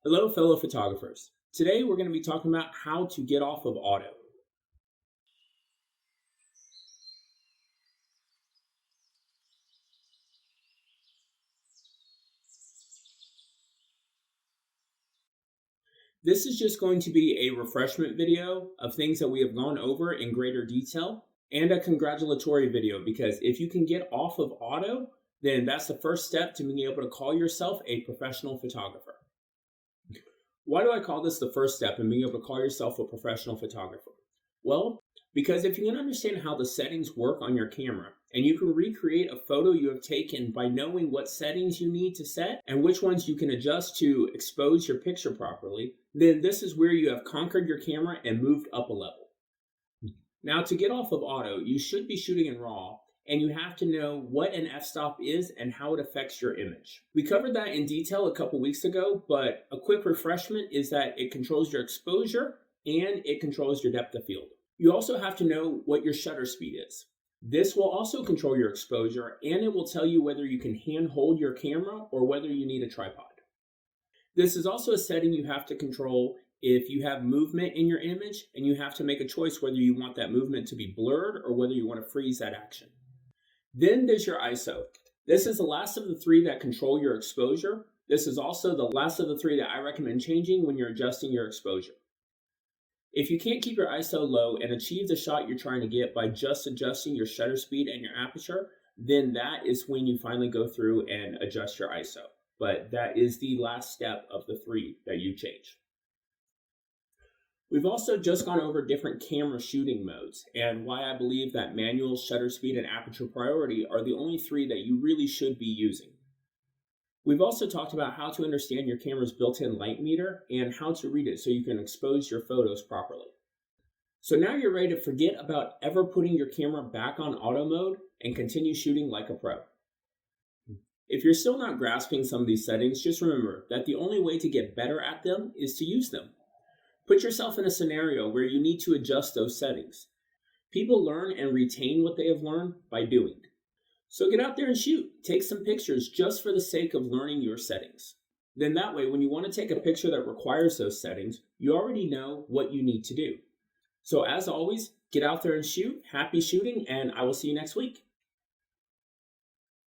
Hello, fellow photographers. Today we're going to be talking about how to get off of auto. This is just going to be a refreshment video of things that we have gone over in greater detail and a congratulatory video because if you can get off of auto, then that's the first step to being able to call yourself a professional photographer. Why do I call this the first step in being able to call yourself a professional photographer? Well, because if you can understand how the settings work on your camera and you can recreate a photo you have taken by knowing what settings you need to set and which ones you can adjust to expose your picture properly, then this is where you have conquered your camera and moved up a level. Now, to get off of auto, you should be shooting in RAW and you have to know what an f-stop is and how it affects your image. We covered that in detail a couple weeks ago, but a quick refreshment is that it controls your exposure and it controls your depth of field. You also have to know what your shutter speed is. This will also control your exposure and it will tell you whether you can hand hold your camera or whether you need a tripod. This is also a setting you have to control if you have movement in your image and you have to make a choice whether you want that movement to be blurred or whether you want to freeze that action. Then there's your ISO. This is the last of the three that control your exposure. This is also the last of the three that I recommend changing when you're adjusting your exposure. If you can't keep your ISO low and achieve the shot you're trying to get by just adjusting your shutter speed and your aperture, then that is when you finally go through and adjust your ISO. But that is the last step of the three that you change. We've also just gone over different camera shooting modes and why I believe that manual, shutter speed, and aperture priority are the only three that you really should be using. We've also talked about how to understand your camera's built-in light meter and how to read it so you can expose your photos properly. So now you're ready to forget about ever putting your camera back on auto mode and continue shooting like a pro. If you're still not grasping some of these settings, just remember that the only way to get better at them is to use them. Put yourself in a scenario where you need to adjust those settings. People learn and retain what they have learned by doing. So get out there and shoot. Take some pictures just for the sake of learning your settings. Then that way, when you want to take a picture that requires those settings, you already know what you need to do. So as always, get out there and shoot. Happy shooting, and I will see you next week.